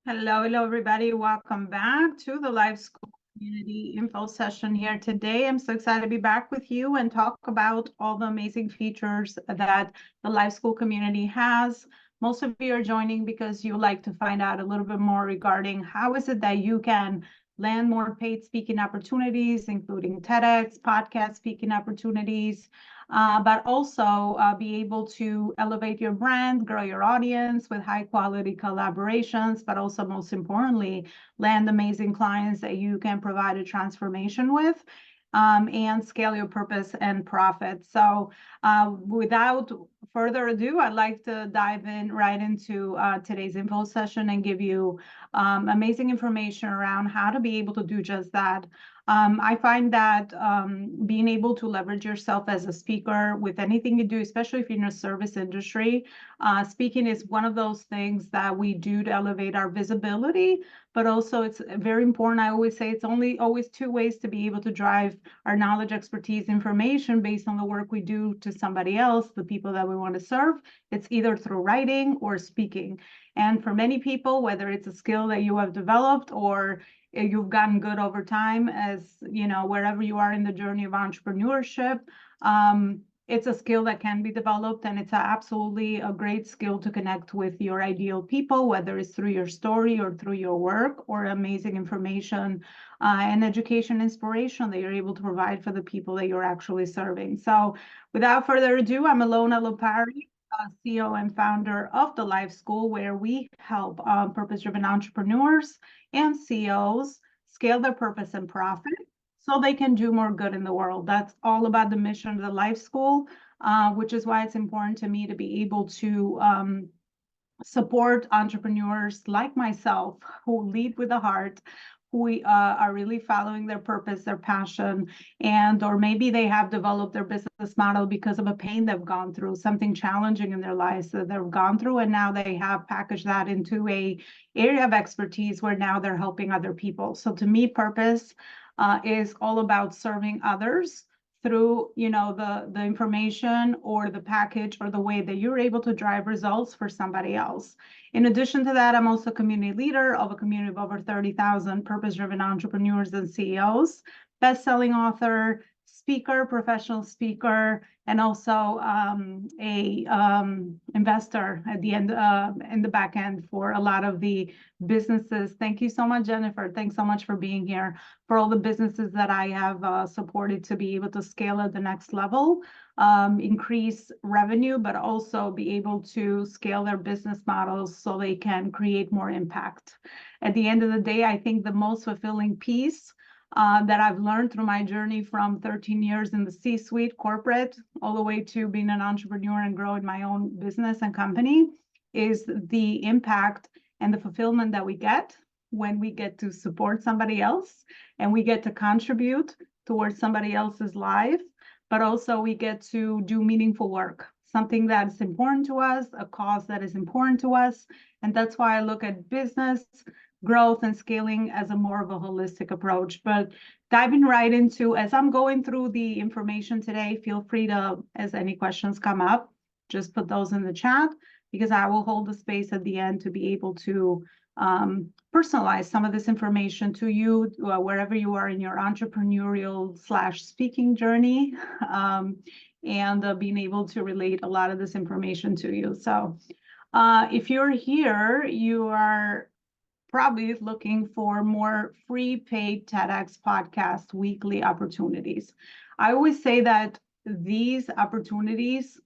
Hello, everybody. Welcome back to the Live School Community Info session here today. I'm so excited to be back with you and talk about all the amazing features that the Live School community has. Most of you are joining because you like to find out a little bit more regarding how is it that you can land more paid speaking opportunities, including TEDx, podcast speaking opportunities, but also be able to elevate your brand, grow your audience with high quality collaborations, but also most importantly, land amazing clients that you can provide a transformation with. And scale your purpose and profit. So without further ado, I'd like to dive in right into today's info session and give you amazing information around how to be able to do just that. I find that being able to leverage yourself as a speaker with anything you do, especially if you're in a service industry, speaking is one of those things that we do to elevate our visibility, but also it's very important. I always say it's always two ways to be able to drive our knowledge, expertise, information based on the work we do to somebody else, the people that we want to serve. It's either through writing or speaking. And for many people, whether it's a skill that you have developed or you've gotten good over time, as you know, wherever you are in the journey of entrepreneurship, it's a skill that can be developed, and it's absolutely a great skill to connect with your ideal people, whether it's through your story or through your work or amazing information and education inspiration that you're able to provide for the people that you're actually serving. So without further ado, I'm Ilona Lopari, CEO and founder of the Live School, where we help purpose-driven entrepreneurs and CEOs scale their purpose and profit so they can do more good in the world. That's all about the mission of the Live School, which is why it's important to me to be able to support entrepreneurs like myself who lead with the heart, who are really following their purpose, their passion, and or maybe they have developed their business model because of a pain they've gone through, something challenging in their lives that they've gone through, and now they have packaged that into a area of expertise where now they're helping other people. So to me, purpose is all about serving others through, you know, the information or the package or the way that you're able to drive results for somebody else. In addition to that, I'm also a community leader of a community of over 30,000 purpose-driven entrepreneurs and CEOs, best-selling author, speaker, professional speaker, and also a investor at the end, in the back end for a lot of the businesses. Thank you so much, Jennifer. Thanks so much for being here. For all the businesses that I have supported to be able to scale at the next level, increase revenue, but also be able to scale their business models so they can create more impact. At the end of the day, I think the most fulfilling piece that I've learned through my journey from 13 years in the C-suite corporate all the way to being an entrepreneur and growing my own business and company is the impact and the fulfillment that we get when we get to support somebody else and we get to contribute towards somebody else's life, but also we get to do meaningful work, something that is important to us, a cause that is important to us. And that's why I look at business growth and scaling as a more of a holistic approach. But diving right into, as I'm going through the information today, feel free to, as any questions come up, just put those in the chat, because I will hold the space at the end to be able to personalize some of this information to you wherever you are in your entrepreneurial / speaking journey, and being able to relate a lot of this information to you. So if you're here, you are probably looking for more free paid TEDx podcast weekly opportunities. I always say that these opportunities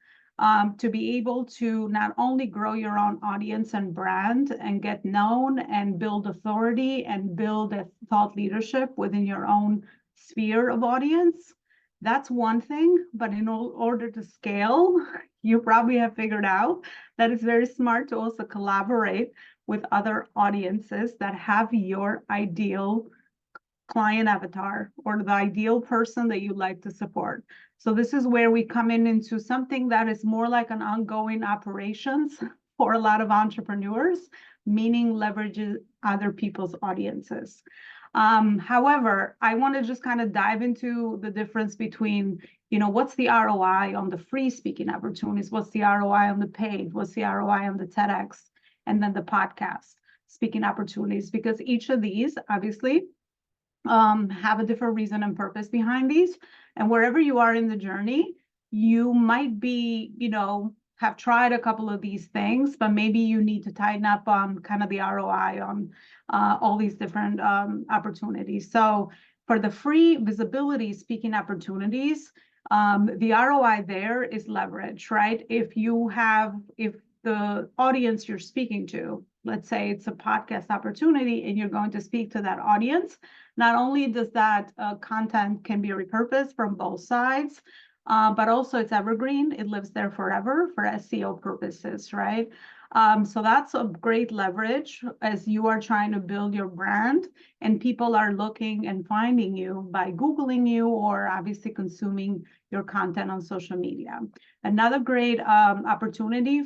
to be able to not only grow your own audience and brand and get known and build authority and build a thought leadership within your own sphere of audience, that's one thing. But in order to scale, you probably have figured out that it's very smart to also collaborate with other audiences that have your ideal client avatar or the ideal person that you like to support. So this is where we come into something that is more like an ongoing operations for a lot of entrepreneurs, meaning leverages other people's audiences. However, I want to just kind of dive into the difference between, you know, what's the ROI on the free speaking opportunities? What's the ROI on the paid? What's the ROI on the TEDx? And then the podcast. speaking opportunities, because each of these obviously have a different reason and purpose behind these. And wherever you are in the journey, you might be, have tried a couple of these things, but maybe you need to tighten up on kind of the ROI on all these different opportunities. So for the free visibility speaking opportunities, the ROI there is leverage, right? If the audience you're speaking to, let's say it's a podcast opportunity and you're going to speak to that audience, not only does that content can be repurposed from both sides, but also it's evergreen. It lives there forever for SEO purposes, right? So that's a great leverage as you are trying to build your brand and people are looking and finding you by Googling you or obviously consuming your content on social media. Another great opportunity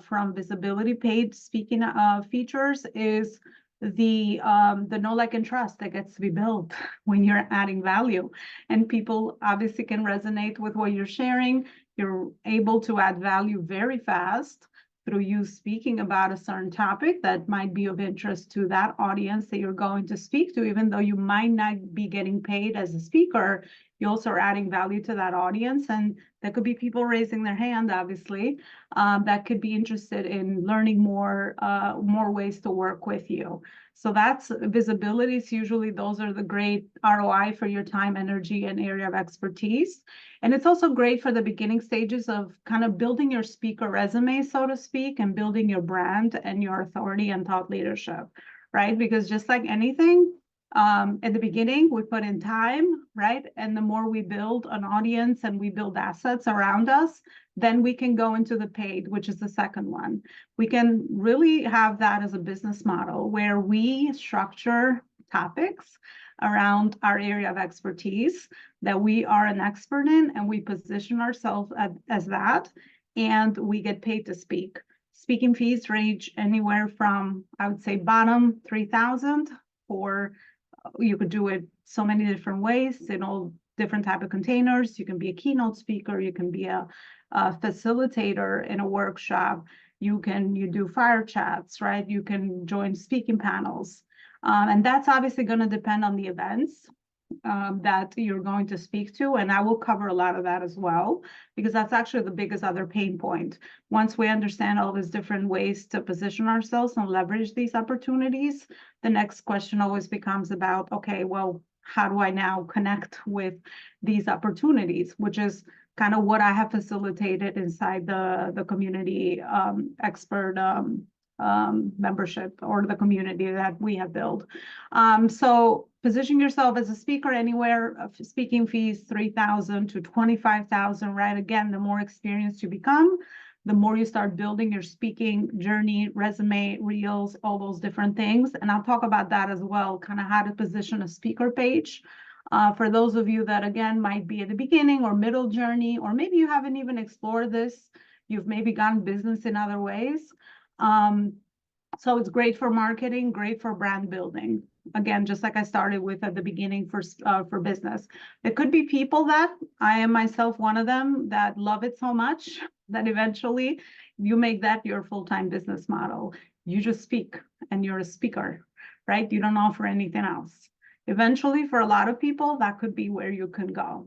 from visibility paid speaking features is the know, like, and trust that gets to be built when you're adding value. And people obviously can resonate with what you're sharing. You're able to add value very fast through you speaking about a certain topic that might be of interest to that audience that you're going to speak to, even though you might not be getting paid as a speaker. You also are adding value to that audience, and there could be people raising their hand, obviously, that could be interested in learning more ways to work with you. So that's visibility. Usually those are the great ROI for your time, energy, and area of expertise. And it's also great for the beginning stages of kind of building your speaker resume, so to speak, and building your brand and your authority and thought leadership, right? Because just like anything, at the beginning, we put in time, right? And the more we build an audience and we build assets around us, then we can go into the paid, which is the second one. We can really have that as a business model where we structure topics around our area of expertise that we are an expert in, and we position ourselves as that, and we get paid to speak. Speaking fees range anywhere from, I would say, bottom 3,000, or you could do it so many different ways in all different type of containers. You can be a keynote speaker, you can be a facilitator in a workshop, you do fire chats, right? You can join speaking panels. And that's obviously going to depend on the events that you're going to speak to. And I will cover a lot of that as well, because that's actually the biggest other pain point. Once we understand all these different ways to position ourselves and leverage these opportunities, the next question always becomes about, okay, well, how do I now connect with these opportunities, which is kind of what I have facilitated inside the community expert membership, or the community that we have built. So position yourself as a speaker anywhere, speaking fees 3,000 to 25,000, right? Again, the more experienced you become, the more you start building your speaking journey, resume, reels, all those different things. And I'll talk about that as well, kind of how to position a speaker page. For those of you that, again, might be at the beginning or middle journey, or maybe you haven't even explored this, you've maybe gotten business in other ways. So it's great for marketing, great for brand building. Again, just like I started with at the beginning for business. There could be people that, I am myself one of them, that love it so much that eventually you make that your full-time business model. You just speak and you're a speaker, right? You don't offer anything else. Eventually, for a lot of people, that could be where you can go,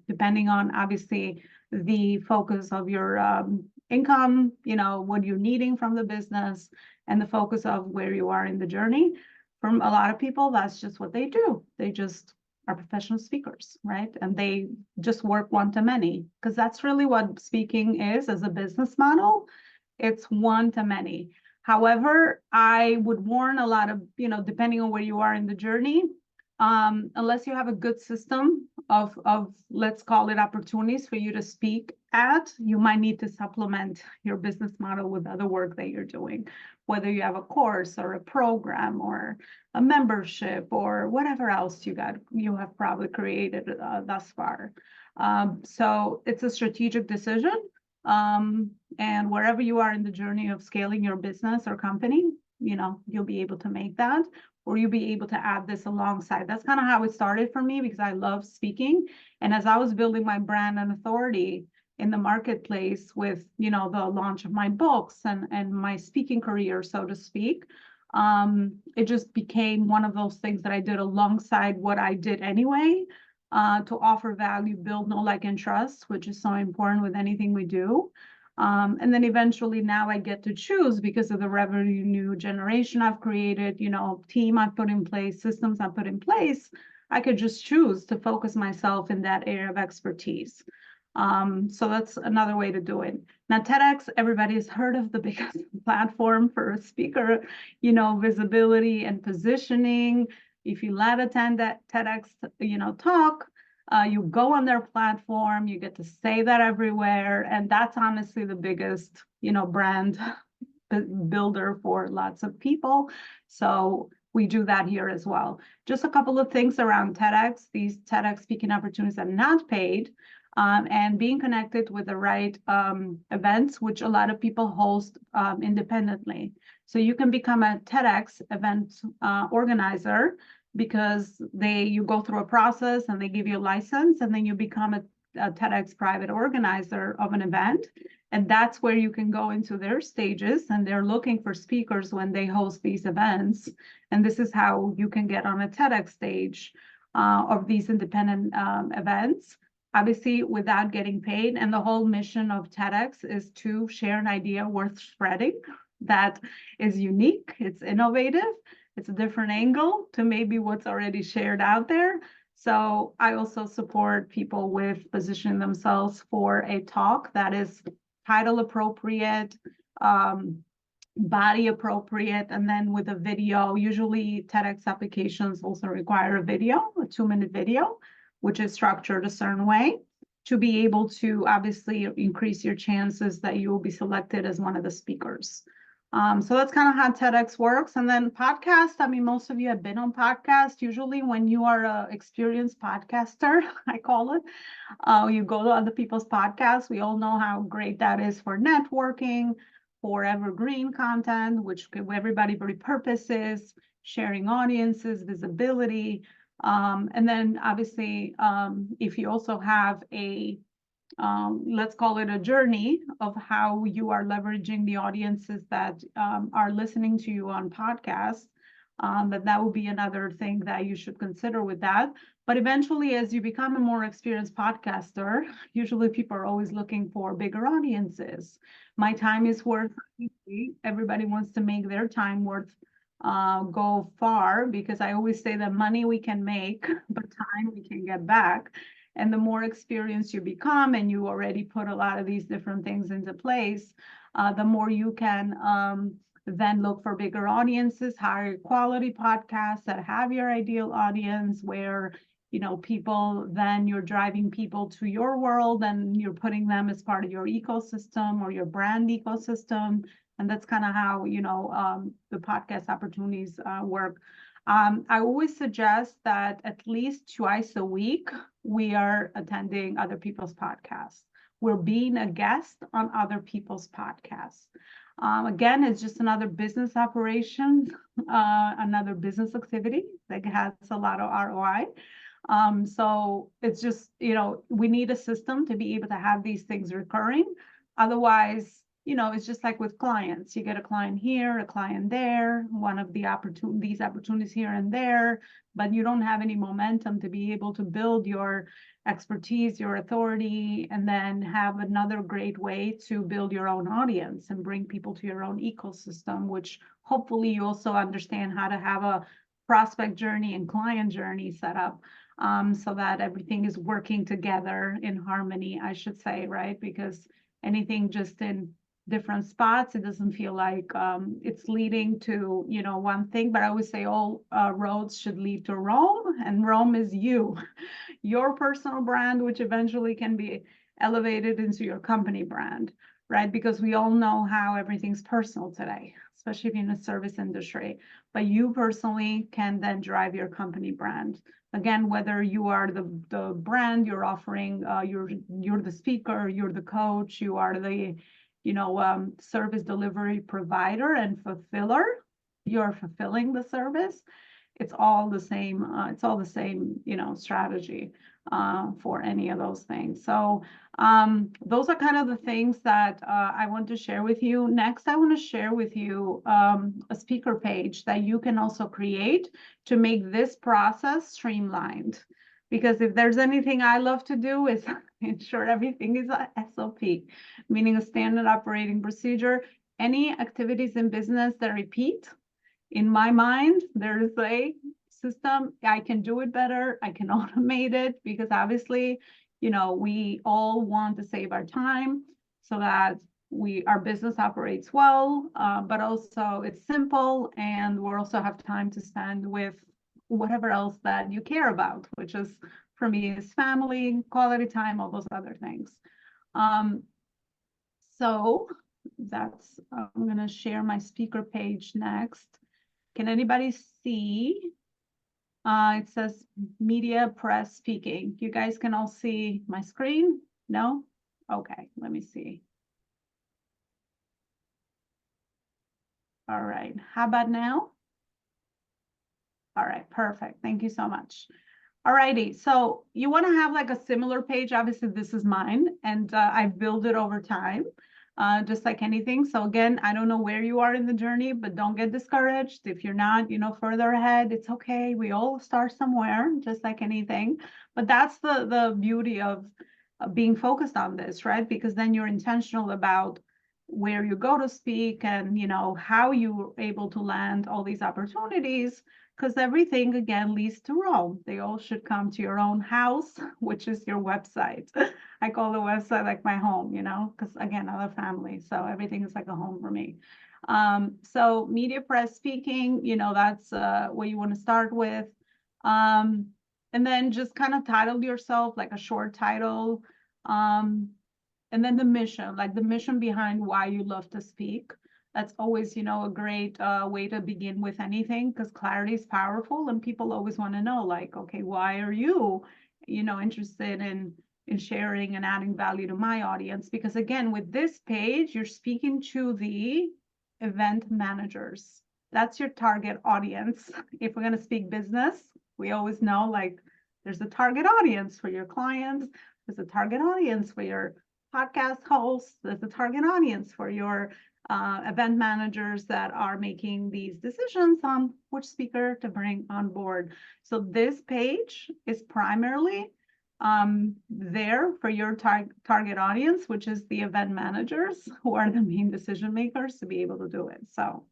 depending on obviously the focus of your income, what you're needing from the business, and the focus of where you are in the journey. From a lot of people, that's just what they do. They just are professional speakers, right? And they just work one-to-many, because that's really what speaking is as a business model. It's one-to-many. However, I would warn a lot of, depending on where you are in the journey, unless you have a good system of let's call it opportunities for you to speak at, you might need to supplement your business model with other work that you're doing, whether you have a course or a program or a membership or whatever else you have probably created thus far. So it's a strategic decision. And wherever you are in the journey of scaling your business or company, you'll be able to make that, or you'll be able to add this alongside. That's kind of how it started for me, because I love speaking. And as I was building my brand and authority in the marketplace with, the launch of my books and my speaking career, so to speak, It just became one of those things that I did alongside what I did anyway, to offer value, build, know, like, and trust, which is so important with anything we do. And then eventually now I get to choose because of the revenue generation I've created, team I've put in place, systems I've put in place. I could just choose to focus myself in that area of expertise. So that's another way to do it. Now, TEDx, everybody has heard of the biggest platform for speaker, visibility and positioning. If you let attend that TEDx, talk, you go on their platform, you get to say that everywhere. And that's honestly the biggest, brand builder for lots of people. So we do that here as well. Just a couple of things around TEDx. These TEDx speaking opportunities are not paid. And being connected with the right events, which a lot of people host independently. So you can become a TEDx event organizer because you go through a process and they give you a license, and then you become a TEDx private organizer of an event. And that's where you can go into their stages, and they're looking for speakers when they host these events. And this is how you can get on a TEDx stage of these independent events, obviously without getting paid. And the whole mission of TEDx is to share an idea worth spreading that is unique, it's innovative, it's a different angle to maybe what's already shared out there. So I also support people with positioning themselves for a talk that is title appropriate, body appropriate, and then with a video. Usually TEDx applications also require a video, a 2-minute video, which is structured a certain way to be able to obviously increase your chances that you will be selected as one of the speakers. So that's kind of how TEDx works. And then podcast, most of you have been on podcast. Usually when you are an experienced podcaster, I call it, you go to other people's podcasts. We all know how great that is for networking, for evergreen content, which everybody repurposes, sharing audiences, visibility. And then obviously, if you also have a let's call it a journey of how you are leveraging the audiences that are listening to you on podcasts, that would be another thing that you should consider with that. But eventually, as you become a more experienced podcaster, usually people are always looking for bigger audiences. My time is worth, everybody wants to make their time worth go far, because I always say that money we can make, but time we can get back. And the more experienced you become, and you already put a lot of these different things into place, the more you can then look for bigger audiences, higher quality podcasts that have your ideal audience, where people, then you're driving people to your world and you're putting them as part of your ecosystem or your brand ecosystem. And that's kind of how the podcast opportunities work. I always suggest that at least twice a week, we are attending other people's podcasts. We're being a guest on other people's podcasts. Again, it's just another business operation, another business activity that has a lot of ROI. So it's just, we need a system to be able to have these things recurring. Otherwise, it's just like with clients. You get a client here, a client there, one of these opportunities here and there, but you don't have any momentum to be able to build your expertise, your authority, and then have another great way to build your own audience and bring people to your own ecosystem, which hopefully you also understand how to have a prospect journey and client journey set up, so that everything is working together in harmony, I should say, right? Because anything just in different spots, it doesn't feel like it's leading to one thing. But I always say all roads should lead to Rome, and Rome is your personal brand, which eventually can be elevated into your company brand, right? Because we all know how everything's personal today, especially if you're in the service industry. But you personally can then drive your company brand. Again, whether you are the brand you're offering, you're the speaker, you're the coach, you are the service delivery provider and fulfiller, you're fulfilling the service. it's all the same. It's all the same, strategy for any of those things. So those are kind of the things that I want to share with you. Next, I want to share with you a speaker page that you can also create to make this process streamlined. Because if there's anything I love to do is ensure everything is a SOP, meaning a standard operating procedure. Any activities in business that repeat, in my mind, there is a system. I can do it better. I can automate it because obviously, we all want to save our time so that our business operates well, but also it's simple, and we also have time to spend with whatever else that you care about, which is, for me, is family, quality time, all those other things. So that's, I'm going to share my speaker page next. Can anybody see? It says media, press, speaking. You guys can all see my screen? No? Okay, let me see. All right, how about now? All right, perfect. Thank you so much. All righty, so you want to have like a similar page. Obviously, this is mine, and I've built it over time, just like anything. So again, I don't know where you are in the journey, but don't get discouraged. If you're not, further ahead, it's okay. We all start somewhere, just like anything. But that's the beauty of being focused on this, right? Because then you're intentional about where you go to speak and, how you're able to land all these opportunities. Because everything, again, leads to Rome. They all should come to your own house, which is your website. I call the website like my home, because, again, I have family. So everything is like a home for me. So media, press, speaking, that's what you want to start with. And then just kind of title yourself like a short title. And then the mission, like the mission behind why you love to speak. That's always, a great way to begin with anything, because clarity is powerful, and people always want to know, like, okay, why are you, interested in sharing and adding value to my audience? Because again, with this page, you're speaking to the event managers. That's your target audience. If we're going to speak business, we always know, like, there's a target audience for your clients. There's a target audience for your podcast hosts. There's a target audience for your event managers that are making these decisions on which speaker to bring on board. So this page is primarily there for your target audience, which is the event managers, who are the main decision makers, to be able to do it. So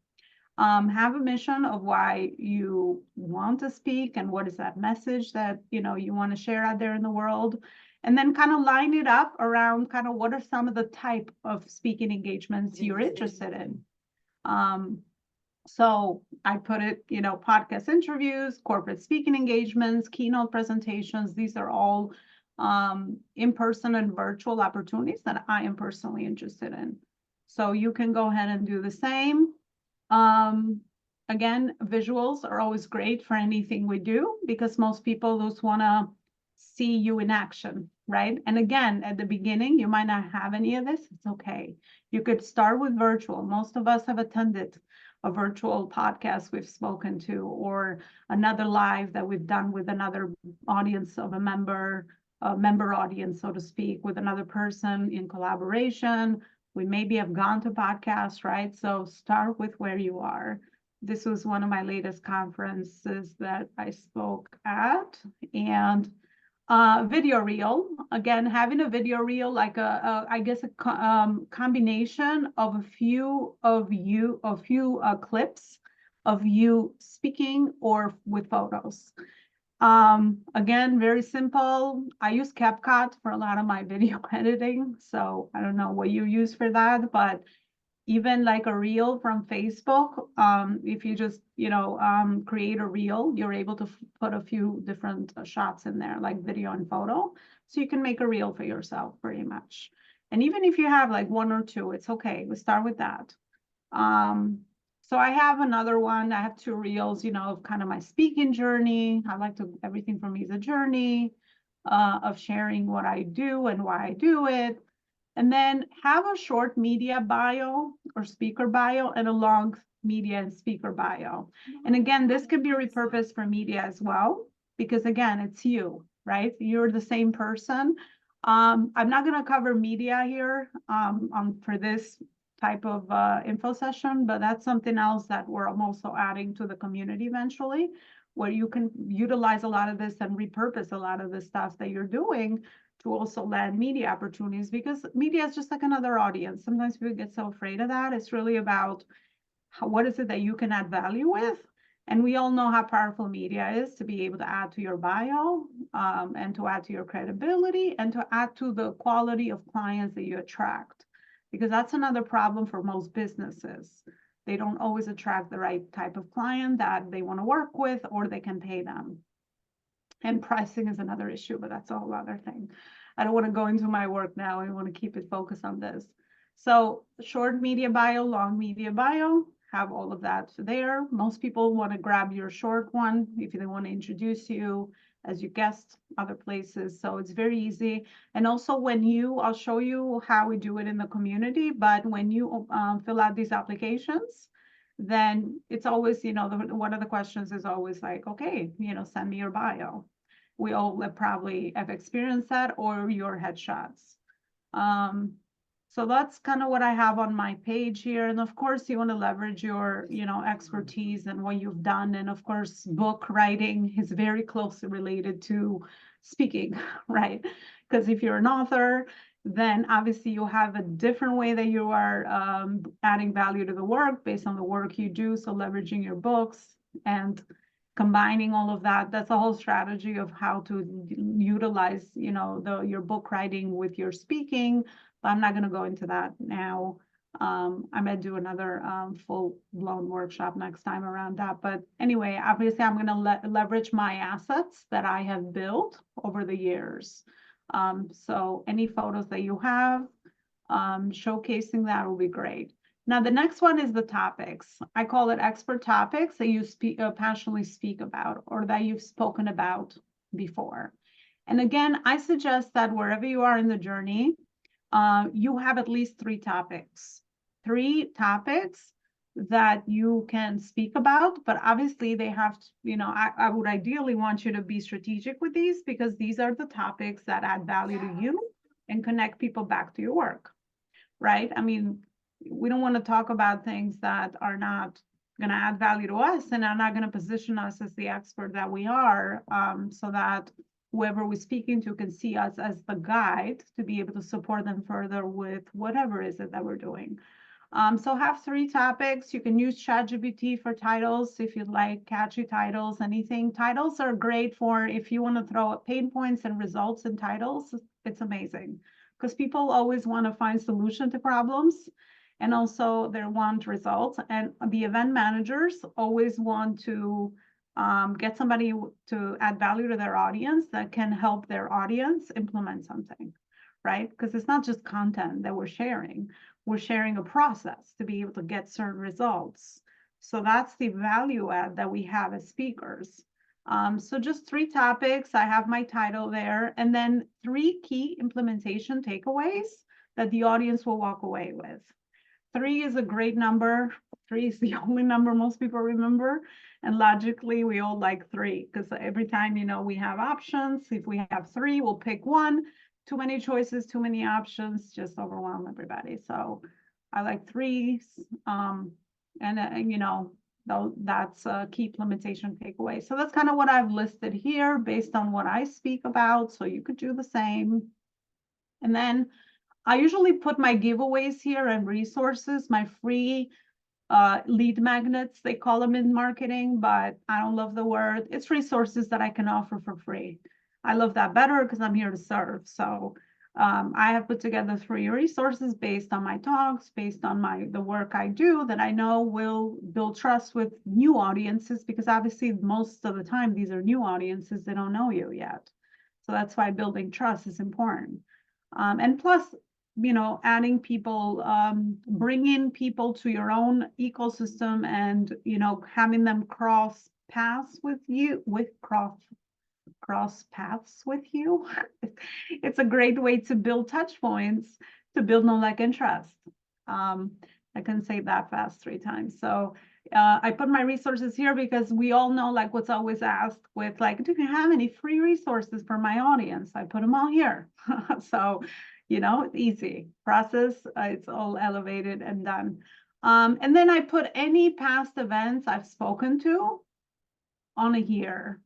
have a mission of why you want to speak and what is that message that you want to share out there in the world. And then kind of line it up around kind of what are some of the type of speaking engagements you're interested in. So I put it, podcast interviews, corporate speaking engagements, keynote presentations. These are all in-person and virtual opportunities that I am personally interested in. So you can go ahead and do the same. Again, visuals are always great for anything we do, because most people just want to see you in action, right? And again, at the beginning, you might not have any of this. It's okay. You could start with virtual. Most of us have attended a virtual podcast we've spoken to, or another live that we've done with another audience of a member audience, so to speak, with another person in collaboration. We maybe have gone to podcasts, right? So start with where you are. This was one of my latest conferences that I spoke at, and video reel. Again, having a video reel, like I guess a combination of a few clips of you speaking or with photos. Again, very simple. I use CapCut for a lot of my video editing, so I don't know what you use for that, but even like a reel from Facebook, if you just, create a reel, you're able to put a few different shots in there, like video and photo. So you can make a reel for yourself pretty much. And even if you have like one or two, it's okay. We start with that. So I have another one. I have two reels, of kind of my speaking journey. I like to, everything for me is a journey of sharing what I do and why I do it. And then have a short media bio or speaker bio and a long media and speaker bio. And again, this can be repurposed for media as well, because again, it's you, right? You're the same person. I'm not going to cover media here for this type of info session, but that's something else that we're also adding to the community eventually, where you can utilize a lot of this and repurpose a lot of the stuff that you're doing to also land media opportunities, because media is just like another audience. Sometimes people get so afraid of that. It's really about what is it that you can add value with. And we all know how powerful media is to be able to add to your bio and to add to your credibility and to add to the quality of clients that you attract. Because that's another problem for most businesses. They don't always attract the right type of client that they want to work with or they can pay them. And pricing is another issue, but that's a whole other thing. I don't want to go into my work now. I want to keep it focused on this. So short media bio, long media bio, have all of that there. Most people want to grab your short one if they want to introduce you as your guest other places. So it's very easy. And also I'll show you how we do it in the community, but when you fill out these applications, then it's always, one of the questions is always like, okay, send me your bio. We all probably have experienced that, or your headshots. So that's kind of what I have on my page here. And of course, you want to leverage your, expertise and what you've done. And of course, book writing is very closely related to speaking, right? Because if you're an author, then obviously you have a different way that you are adding value to the work based on the work you do. So leveraging your books and combining all of that, that's a whole strategy of how to utilize, your book writing with your speaking. But I'm not going to go into that now. I'm going to do another full-blown workshop next time around that. But anyway, obviously, I'm going to leverage my assets that I have built over the years. So any photos that you have, showcasing that will be great. Now, the next one is the topics. I call it expert topics that you passionately speak about or that you've spoken about before. And again, I suggest that wherever you are in the journey, you have at least 3 topics. 3 topics that you can speak about, but obviously they have to, I would ideally want you to be strategic with these, because these are the topics that add value to you and connect people back to your work, right? I mean, we don't want to talk about things that are not going to add value to us and are not going to position us as the expert that we are, so that whoever we're speaking to can see us as the guide to be able to support them further with whatever is it that we're doing. So have 3 topics. You can use ChatGPT for titles if you'd like catchy titles, anything. Titles are great for if you want to throw pain points and results in titles. It's amazing because people always want to find solution to problems, and also they want results. And the event managers always want to get somebody to add value to their audience that can help their audience implement something, right? Because it's not just content that we're sharing. We're sharing a process to be able to get certain results. So that's the value add that we have as speakers. So just 3 topics. I have my title there, and then 3 key implementation takeaways that the audience will walk away with. 3 is a great number. 3 is the only number most people remember. And logically, we all like 3 because every time, we have options. If we have 3, we'll pick one. Too many choices, too many options, just overwhelm everybody. So I like 3s. That's a key implementation takeaway. So that's kind of what I've listed here based on what I speak about. So you could do the same. And then I usually put my giveaways here and resources, my free lead magnets, they call them in marketing, but I don't love the word. It's resources that I can offer for free. I love that better because I'm here to serve. So I have put together 3 resources based on my talks, based on the work I do that I know will build trust with new audiences, because obviously most of the time these are new audiences, they don't know you yet. So that's why building trust is important. And plus, adding people, bringing people to your own ecosystem and, having them cross paths with you, cross paths with you. It's a great way to build touch points to build know, like, and trust. I can say that fast 3 times. So I put my resources here because we all know, like, what's always asked with, like, do you have any free resources for my audience? I put them all here. So, it's easy process. It's all elevated and done. And then I put any past events I've spoken to on here.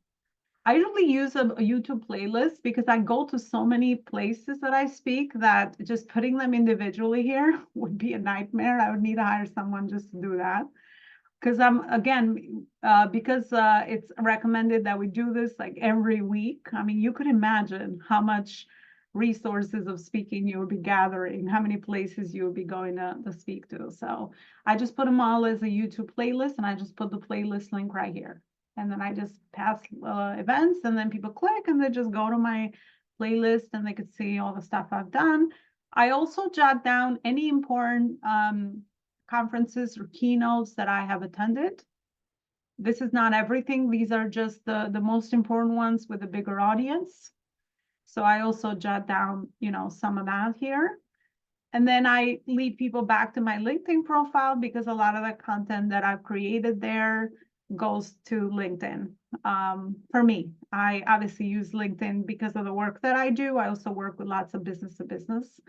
I usually use a YouTube playlist because I go to so many places that I speak that just putting them individually here would be a nightmare. I would need to hire someone just to do that. Because because it's recommended that we do this like every week. I mean, you could imagine how much resources of speaking you would be gathering, how many places you would be going to speak to. So I just put them all as a YouTube playlist, and I just put the playlist link right here. And then I just pass events, and then people click and they just go to my playlist and they could see all the stuff I've done. I also jot down any important conferences or keynotes that I have attended. This is not everything. These are just the most important ones with a bigger audience. So I also jot down, some of that here. And then I lead people back to my LinkedIn profile because a lot of the content that I've created there goes to LinkedIn. For me, I obviously use LinkedIn because of the work that I do. I also work with lots of business to business.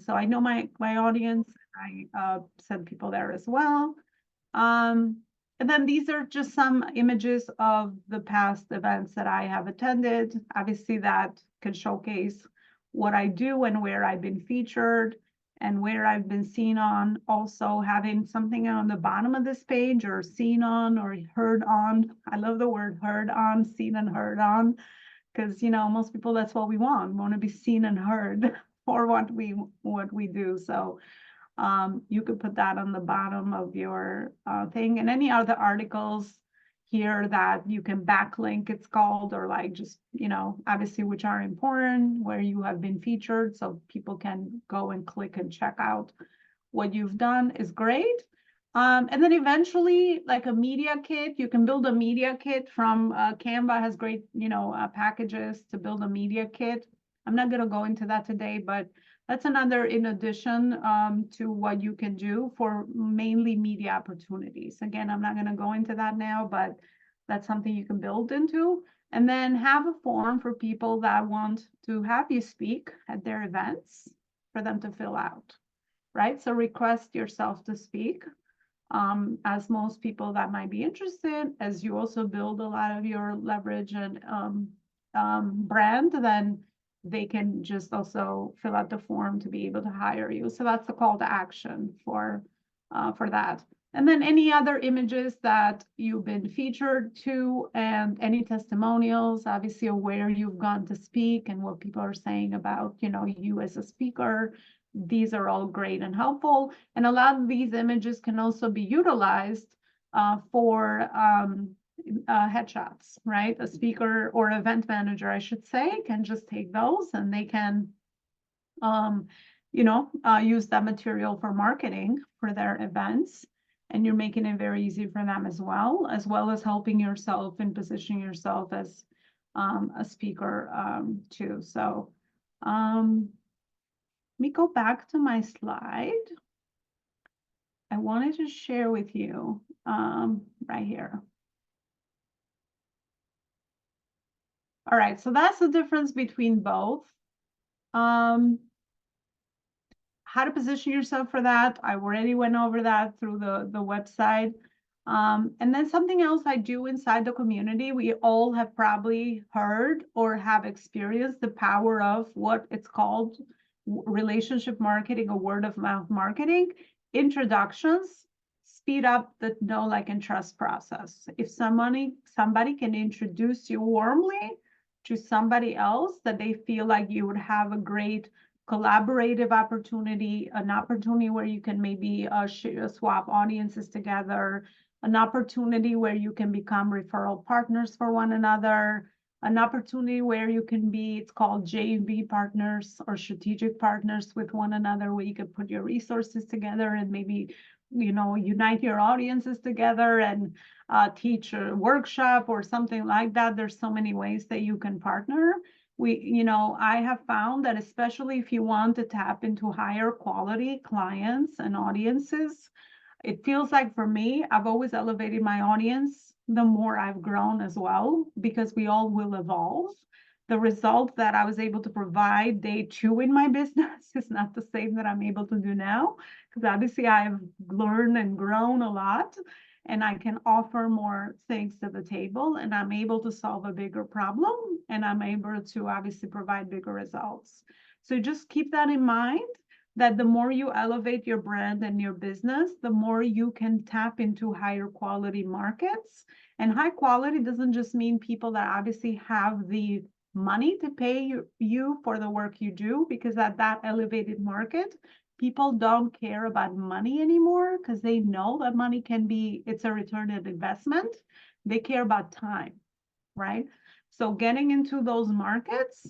So I know my audience. I send people there as well. And then these are just some images of the past events that I have attended. Obviously, that can showcase what I do and where I've been featured and where I've been seen on. Also having something on the bottom of this page, or seen on or heard on. I love the word heard on, seen and heard on, because most people, that's what we want to be seen and heard for what we do. So you could put that on the bottom of your thing, and any other articles here that you can backlink, it's called, or like just, obviously, which are important, where you have been featured, so people can go and click and check out what you've done is great. And then eventually, like a media kit, you can build a media kit from Canva has great, packages to build a media kit. I'm not going to go into that today, but that's another in addition to what you can do for mainly media opportunities. Again, I'm not going to go into that now, but that's something you can build into. And then have a form for people that want to have you speak at their events for them to fill out, right? So request yourself to speak. As most people that might be interested, as you also build a lot of your leverage and brand, then they can just also fill out the form to be able to hire you. So that's the call to action for that. And then any other images that you've been featured to, and any testimonials, obviously, where you've gone to speak and what people are saying about, you as a speaker. These are all great and helpful. And a lot of these images can also be utilized for headshots, right? A speaker or event manager, I should say, can just take those and they can, use that material for marketing for their events. And you're making it very easy for them as well as helping yourself and positioning yourself as a speaker too. So let me go back to my slide. I wanted to share with you right here. All right, so that's the difference between both. How to position yourself for that, I already went over that through the website. And then something else I do inside the community, we all have probably heard or have experienced the power of what it's called relationship marketing or word of mouth marketing. Introductions speed up the know, like, and trust process. If somebody can introduce you warmly to somebody else that they feel like you would have a great collaborative opportunity, an opportunity where you can maybe swap audiences together, an opportunity where you can become referral partners for one another, an opportunity where you can be, it's called JV partners or strategic partners with one another, where you can put your resources together and maybe, unite your audiences together and teach a workshop or something like that. There's so many ways that you can partner. I have found that especially if you want to tap into higher quality clients and audiences, it feels like for me, I've always elevated my audience the more I've grown as well, because we all will evolve. The result that I was able to provide day 2 in my business is not the same that I'm able to do now, because obviously I've learned and grown a lot, and I can offer more things to the table, and I'm able to solve a bigger problem, and I'm able to obviously provide bigger results. So just keep that in mind, that the more you elevate your brand and your business, the more you can tap into higher quality markets. And high quality doesn't just mean people that obviously have the money to pay you for the work you do, because at that elevated market, people don't care about money anymore, because they know that money it's a return on investment. They care about time, right? So getting into those markets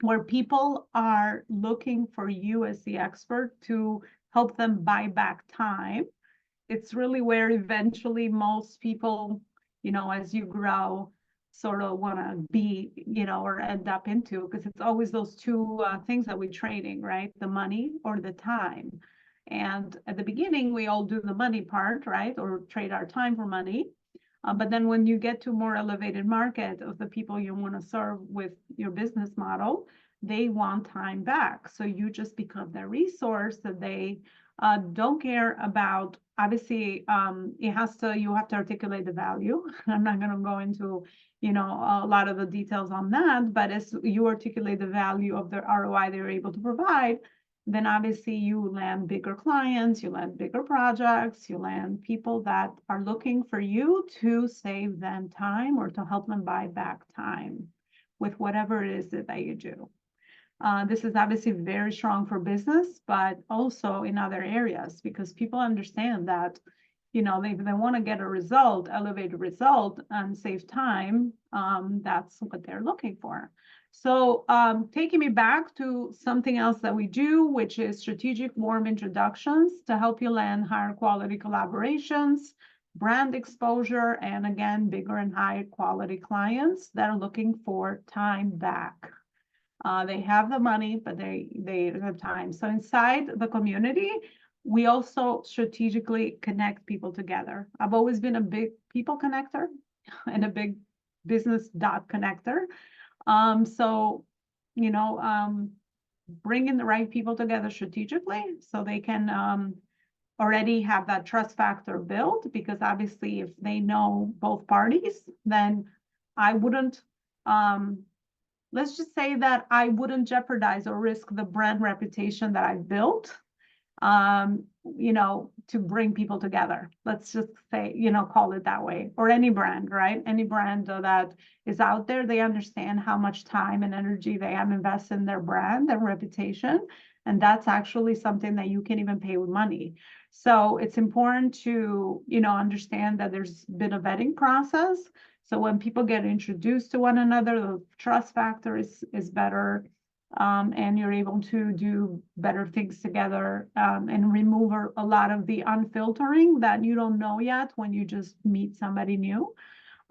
where people are looking for you as the expert to help them buy back time, it's really where eventually most people, as you grow, sort of want to be, or end up into, because it's always those two things that we're trading, right? The money or the time. And at the beginning, we all do the money part, right? Or trade our time for money. But then when you get to more elevated market of the people you want to serve with your business model, they want time back. So you just become their resource that they don't care about. Obviously, you have to articulate the value. I'm not going to go into, a lot of the details on that, but as you articulate the value of the ROI they're able to provide, then obviously you land bigger clients, you land bigger projects, you land people that are looking for you to save them time or to help them buy back time with whatever it is that you do. This is obviously very strong for business, but also in other areas, because people understand that, they want to get a result, elevate a result, and save time. That's what they're looking for. So taking me back to something else that we do, which is strategic warm introductions to help you land higher quality collaborations, brand exposure, and again, bigger and higher quality clients that are looking for time back. They have the money, but they have time. So inside the community, we also strategically connect people together. I've always been a big people connector and a big business dot connector. So, bringing the right people together strategically so they can already have that trust factor built, because obviously if they know both parties, then I wouldn't, let's just say that I wouldn't jeopardize or risk the brand reputation that I've built, to bring people together. Let's just say, call it that way. Or any brand, right? Any brand that is out there, they understand how much time and energy they have invested in their brand, their reputation. And that's actually something that you can even pay with money. So it's important to, understand that there's been a vetting process. So when people get introduced to one another, the trust factor is better. And you're able to do better things together, and remove a lot of the unfiltering that you don't know yet when you just meet somebody new.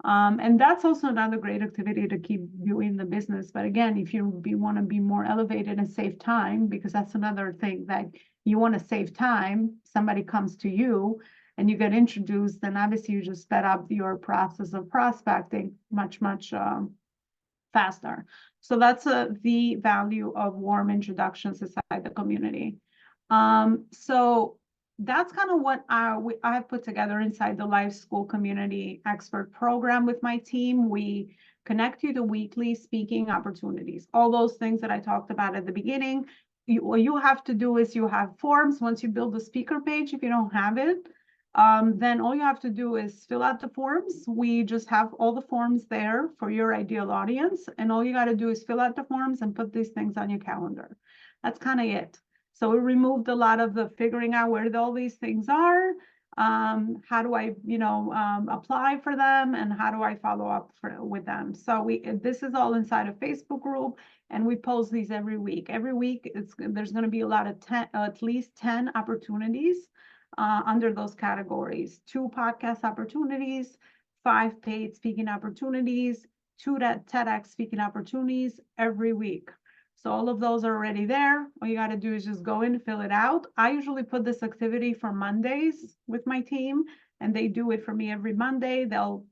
And that's also another great activity to keep doing the business. But again, if you want to be more elevated and save time, because that's another thing that you want to save time, somebody comes to you and you get introduced, then obviously you just sped up your process of prospecting much, much faster. So that's the value of warm introductions inside the community. So that's kind of what I've put together inside the Life School Community Expert Program with my team. We connect you to weekly speaking opportunities, all those things that I talked about at the beginning. What you have to do is you have forms. Once you build the speaker page, if you don't have it, then all you have to do is fill out the forms. We just have all the forms there for your ideal audience. And all you got to do is fill out the forms and put these things on your calendar. That's kind of it. So we removed a lot of the figuring out where all these things are. How do I, apply for them, and how do I follow up with them? So this is all inside a Facebook group, and we post these every week. Every week, there's going to be a lot of at least 10 opportunities under those categories: 2 podcast opportunities, 5 paid speaking opportunities, 2 TEDx speaking opportunities every week. So all of those are already there. All you got to do is just go in, fill it out. I usually put this activity for Mondays with my team, and they do it for me every Monday. They'll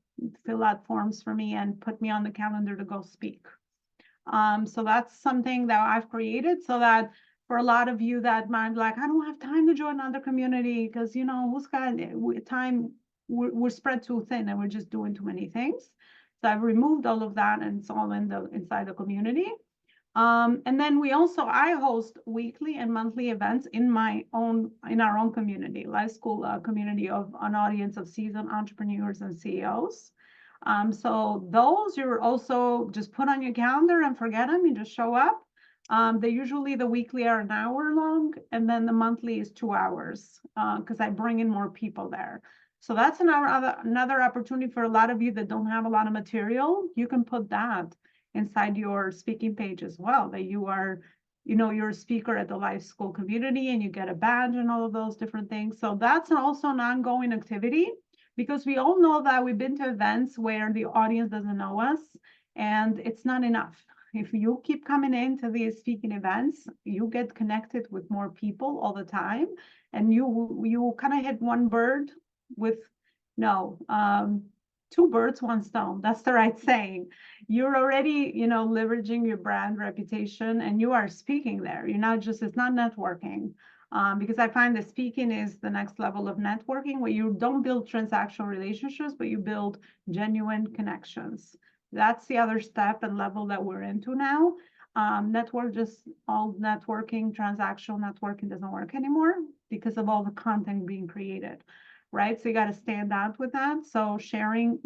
fill out forms for me and put me on the calendar to go speak. So that's something that I've created so that for a lot of you that might be like, I don't have time to join another community because, you know, who's got time? We're spread too thin and we're just doing too many things. So I've removed all of that and it's all inside the community. And then I host weekly and monthly events in our own community, Live School community of an audience of seasoned entrepreneurs and CEOs. So those you're also just put on your calendar and forget them. You just show up. The weekly are an hour long, and then the monthly is 2 hours because I bring in more people there. So that's another opportunity for a lot of you that don't have a lot of material. You can put that inside your speaking page as well, that you're a speaker at the Live School community and you get a badge and all of those different things. So that's also an ongoing activity, because we all know that we've been to events where the audience doesn't know us, and it's not enough. If you keep coming into these speaking events, you get connected with more people all the time, and you kind of hit one bird with two birds, one stone. That's the right saying. You're already, leveraging your brand reputation, and you are speaking there. It's not networking. Because I find that speaking is the next level of networking, where you don't build transactional relationships, but you build genuine connections. That's the other step and level that we're into now. Just all networking, transactional networking doesn't work anymore because of all the content being created, right? So you got to stand out with that. So sharing,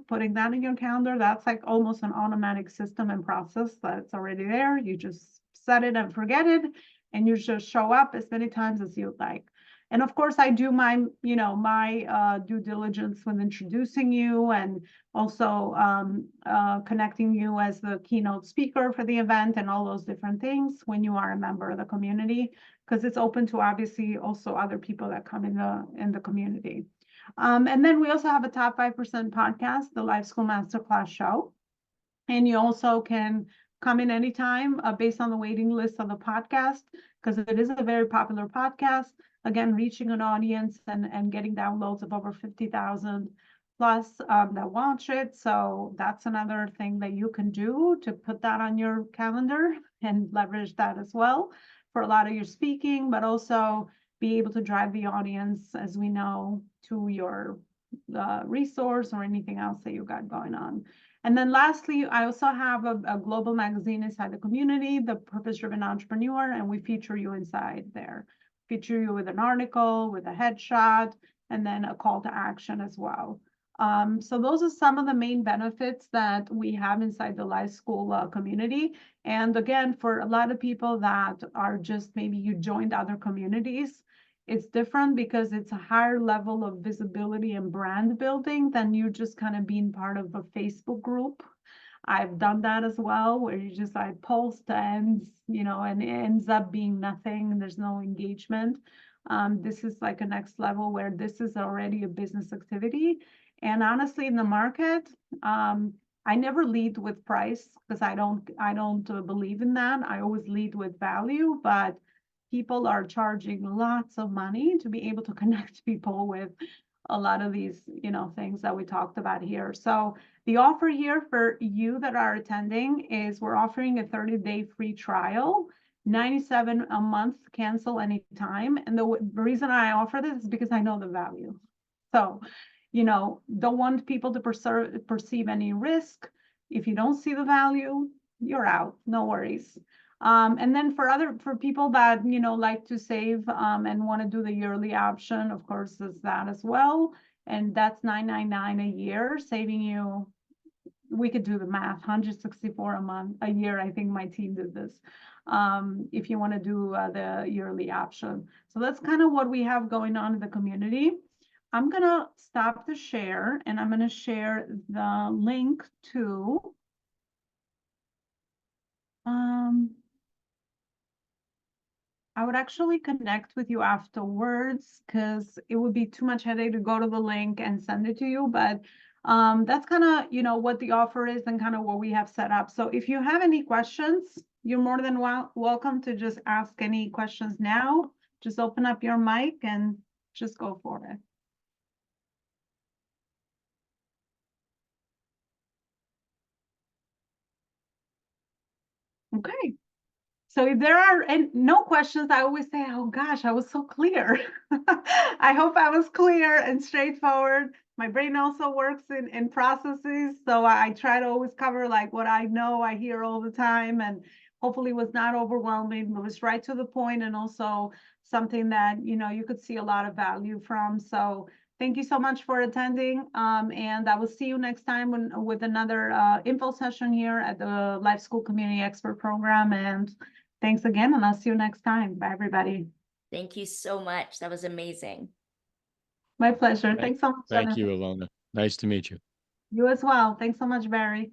putting that in your calendar, that's like almost an automatic system and process that's already there. You just set it and forget it, and you just show up as many times as you'd like. And of course, I do my due diligence when introducing you, and also connecting you as the keynote speaker for the event and all those different things when you are a member of the community, because it's open to obviously also other people that come in the community. And then we also have a top 5% podcast, the Live School Masterclass show. And you also can come in anytime based on the waiting list of the podcast, because it is a very popular podcast. Again, reaching an audience and getting downloads of over 50,000 plus that watch it. So that's another thing that you can do to put that on your calendar and leverage that as well for a lot of your speaking, but also be able to drive the audience, as we know, to your resource or anything else that you got going on. And then lastly, I also have a global magazine inside the community, the Purpose-Driven Entrepreneur, and we feature you inside there. Feature you with an article, with a headshot, and then a call to action as well. So those are some of the main benefits that we have inside the Live School community. And again, for a lot of people that are just, maybe you joined other communities, it's different because it's a higher level of visibility and brand building than you just kind of being part of a Facebook group. I've done that as well, where you just post and it ends up being nothing and there's no engagement. This is like a next level where this is already a business activity. And honestly, in the market, I never lead with price because I don't believe in that. I always lead with value, but people are charging lots of money to be able to connect people with a lot of these, things that we talked about here. So the offer here for you that are attending is we're offering a 30-day free trial, $97 a month, cancel anytime. And the reason I offer this is because I know the value. So, don't want people to perceive any risk. If you don't see the value, you're out, no worries. And then for people that, like to save and want to do the yearly option, of course, is that as well. And that's $9.99 a year, saving you, we could do the math, $164 a year. I think my team did this. If you want to do the yearly option. So that's kind of what we have going on in the community. I'm going to stop the share, and I'm going to share the link to I would actually connect with you afterwards because it would be too much headache to go to the link and send it to you. But that's kind of, you know, what the offer is and kind of what we have set up. So if you have any questions, you're more than welcome to just ask any questions now. Just open up your mic and just go for it. Okay. So if there are no questions, I always say, oh gosh, I was so clear. I hope I was clear and straightforward. My brain also works in processes. So I try to always cover like what I know, I hear all the time, and hopefully was not overwhelming, but was right to the point, and also something that, you know, you could see a lot of value from. So thank you so much for attending. And I will see you next time with another info session here at the Life School Community Expert Program. And thanks again, and I'll see you next time. Bye, everybody. Thank you so much. That was amazing. My pleasure. Thanks so much. Thank you, Alona. Nice to meet you. You as well. Thanks so much, Barry.